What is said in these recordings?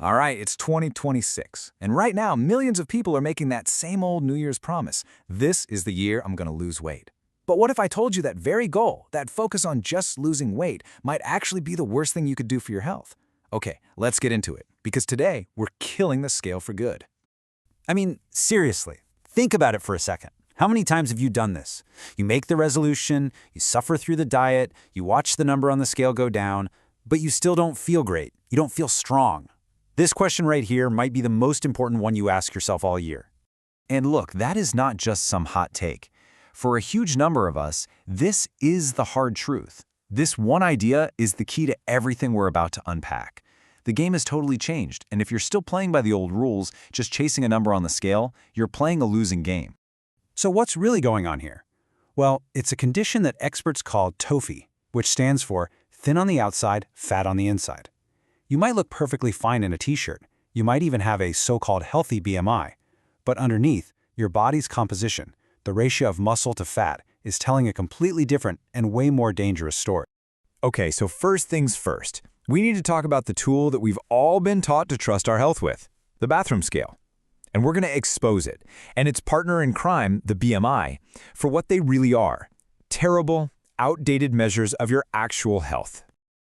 All right, it's 2026, and right now, millions of people are making that same old New Year's promise. This is the year I'm gonna lose weight. But what if I told you that very goal, that focus on just losing weight, might actually be the worst thing you could do for your health? Okay, let's get into it, because today, we're killing the scale for good. I mean, seriously, think about it for a second. How many times have you done this? You make the resolution, you suffer through the diet, you watch the number on the scale go down, but you still don't feel great. You don't feel strong. This question right here might be the most important one you ask yourself all year. And look, that is not just some hot take. For a huge number of us, this is the hard truth. This one idea is the key to everything we're about to unpack. The game has totally changed, and if you're still playing by the old rules, just chasing a number on the scale, you're playing a losing game. So what's really going on here? Well, it's a condition that experts call TOFI, which stands for thin on the outside, fat on the inside. You might look perfectly fine in a t-shirt. You might even have a so-called healthy BMI. But underneath, your body's composition, the ratio of muscle to fat, is telling a completely different and way more dangerous story. Okay, so first things first. We need to talk about the tool that we've all been taught to trust our health with, the bathroom scale. And we're going to expose it, and its partner in crime, the BMI, for what they really are: terrible, outdated measures of your actual health.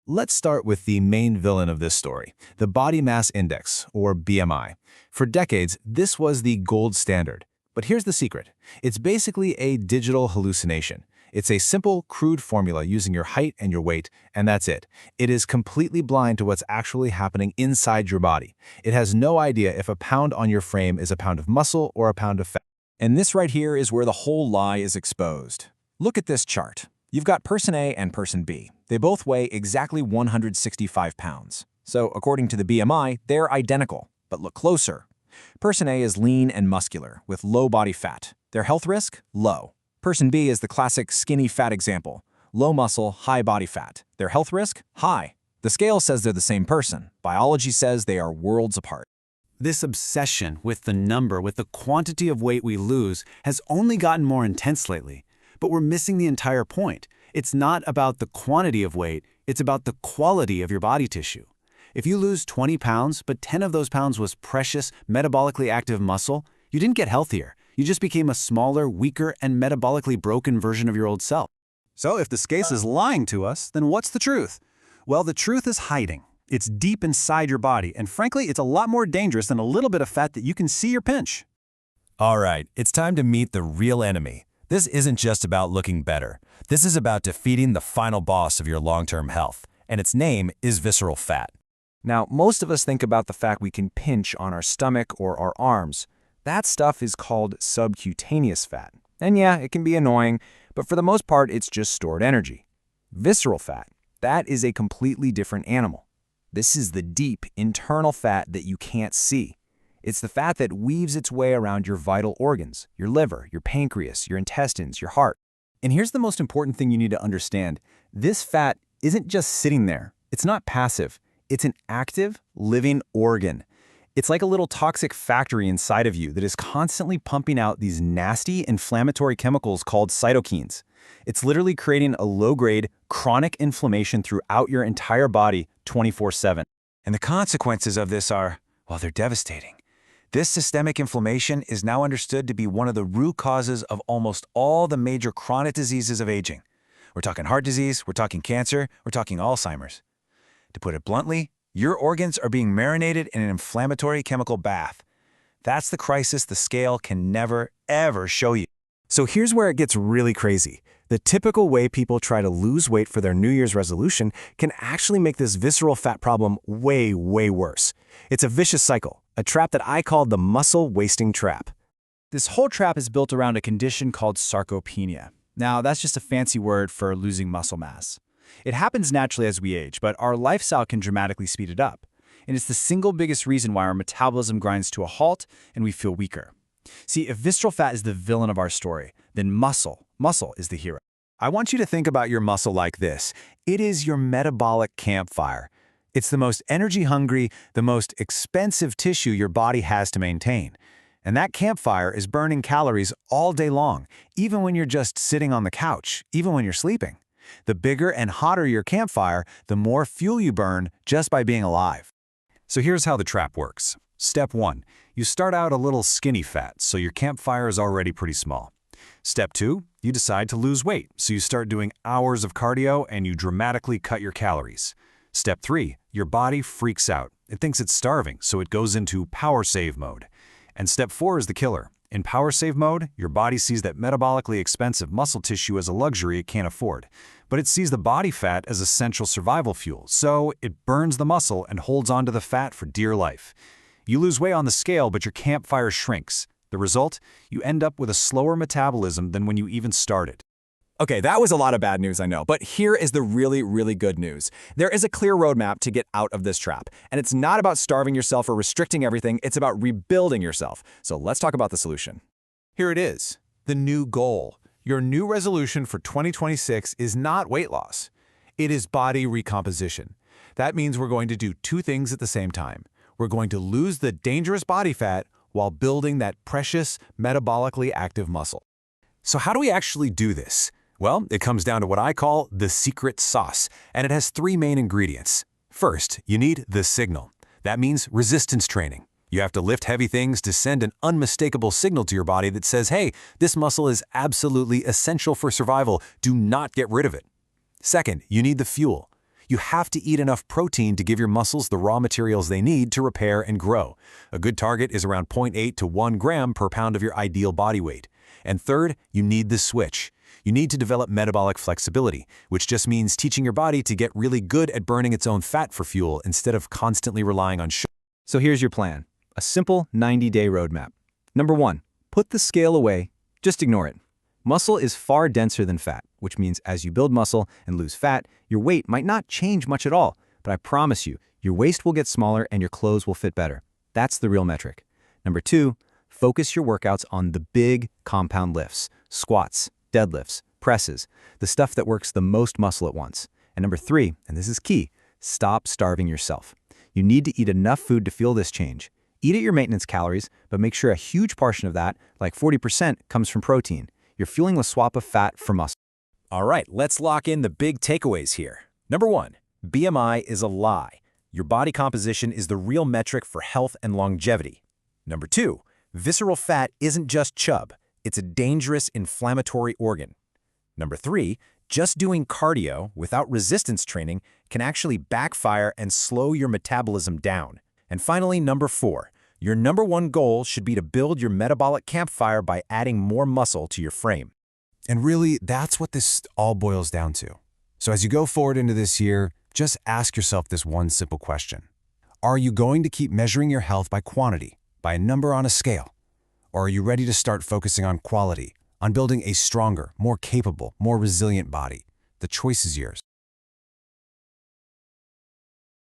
Let's start with the main villain of this story, the body mass index, or BMI. For decades, this was the gold standard. But here's the secret. It's basically a digital hallucination. It's a simple, crude formula using your height and your weight, and that's it. It is completely blind to what's actually happening inside your body. It has no idea if a pound on your frame is a pound of muscle or a pound of fat. And this right here is where the whole lie is exposed. Look at this chart. You've got person A and person B. They both weigh exactly 165 pounds. So according to the BMI, they're identical. But look closer. Person A is lean and muscular, with low body fat. Their health risk? Low. Person B is the classic skinny fat example. Low muscle, high body fat. Their health risk? High. The scale says they're the same person. Biology says they are worlds apart. This obsession with the number, with the quantity of weight we lose, has only gotten more intense lately. But we're missing the entire point. It's not about the quantity of weight, it's about the quality of your body tissue. If you lose 20 pounds, but 10 of those pounds was precious, metabolically active muscle, you didn't get healthier. You just became a smaller, weaker, and metabolically broken version of your old self. So if the scale is lying to us, then what's the truth? Well, the truth is hiding. It's deep inside your body, and frankly, it's a lot more dangerous than a little bit of fat that you can see or pinch. All right, it's time to meet the real enemy. This isn't just about looking better. This is about defeating the final boss of your long-term health, and its name is visceral fat. Now, most of us think about the fact we can pinch on our stomach or our arms. That stuff is called subcutaneous fat. And yeah, it can be annoying, but for the most part, it's just stored energy. Visceral fat, that is a completely different animal. This is the deep, internal fat that you can't see. It's the fat that weaves its way around your vital organs, your liver, your pancreas, your intestines, your heart. And here's the most important thing you need to understand. This fat isn't just sitting there. It's not passive. It's an active, living organ. It's like a little toxic factory inside of you that is constantly pumping out these nasty inflammatory chemicals called cytokines. It's literally creating a low-grade, chronic inflammation throughout your entire body 24/7. And the consequences of this are, well, they're devastating. This systemic inflammation is now understood to be one of the root causes of almost all the major chronic diseases of aging. We're talking heart disease, we're talking cancer, we're talking Alzheimer's. To put it bluntly, your organs are being marinated in an inflammatory chemical bath. That's the crisis the scale can never, ever show you. So here's where it gets really crazy. The typical way people try to lose weight for their New Year's resolution can actually make this visceral fat problem way, way worse. It's a vicious cycle, a trap that I call the muscle-wasting trap. This whole trap is built around a condition called sarcopenia. Now, that's just a fancy word for losing muscle mass. It happens naturally as we age, but our lifestyle can dramatically speed it up. And it's the single biggest reason why our metabolism grinds to a halt and we feel weaker. See, if visceral fat is the villain of our story, then muscle is the hero. I want you to think about your muscle like this. It is your metabolic campfire. It's the most energy-hungry, the most expensive tissue your body has to maintain. And that campfire is burning calories all day long, even when you're just sitting on the couch, even when you're sleeping. The bigger and hotter your campfire, the more fuel you burn just by being alive. So here's how the trap works. Step 1. You start out a little skinny fat, so your campfire is already pretty small. Step 2. You decide to lose weight, so you start doing hours of cardio and you dramatically cut your calories. Step 3. Your body freaks out. It thinks it's starving, so it goes into power save mode. And step 4 is the killer. In power save mode, your body sees that metabolically expensive muscle tissue as a luxury it can't afford. But it sees the body fat as essential survival fuel, so it burns the muscle and holds onto the fat for dear life. You lose weight on the scale, but your campfire shrinks. The result? You end up with a slower metabolism than when you even started. Okay, that was a lot of bad news, I know, but here is the really, really good news. There is a clear roadmap to get out of this trap, and it's not about starving yourself or restricting everything, it's about rebuilding yourself. So let's talk about the solution. Here it is, the new goal. Your new resolution for 2026 is not weight loss. It is body recomposition. That means we're going to do two things at the same time. We're going to lose the dangerous body fat while building that precious, metabolically active muscle. So how do we actually do this? Well, it comes down to what I call the secret sauce, and it has three main ingredients. First, you need the signal. That means resistance training. You have to lift heavy things to send an unmistakable signal to your body that says, hey, this muscle is absolutely essential for survival. Do not get rid of it. Second, you need the fuel. You have to eat enough protein to give your muscles the raw materials they need to repair and grow. A good target is around 0.8 to 1 gram per pound of your ideal body weight. And third, you need the switch. You need to develop metabolic flexibility, which just means teaching your body to get really good at burning its own fat for fuel instead of constantly relying on sugar. So here's your plan. A simple 90-day roadmap. Number 1, put the scale away. Just ignore it. Muscle is far denser than fat, which means as you build muscle and lose fat, your weight might not change much at all. But I promise you, your waist will get smaller and your clothes will fit better. That's the real metric. Number 2, focus your workouts on the big compound lifts, squats, deadlifts, presses, the stuff that works the most muscle at once. And number 3, and this is key, stop starving yourself. You need to eat enough food to feel this change. Eat at your maintenance calories, but make sure a huge portion of that, like 40%, comes from protein. You're fueling the swap of fat for muscle. All right, let's lock in the big takeaways here. Number 1, BMI is a lie. Your body composition is the real metric for health and longevity. Number 2, visceral fat isn't just chub. It's a dangerous inflammatory organ. Number 3, just doing cardio without resistance training can actually backfire and slow your metabolism down. And finally, number 4, your number 1 goal should be to build your metabolic campfire by adding more muscle to your frame. And really, that's what this all boils down to. So as you go forward into this year, just ask yourself this one simple question. Are you going to keep measuring your health by quantity, by a number on a scale? Or are you ready to start focusing on quality, on building a stronger, more capable, more resilient body? The choice is yours.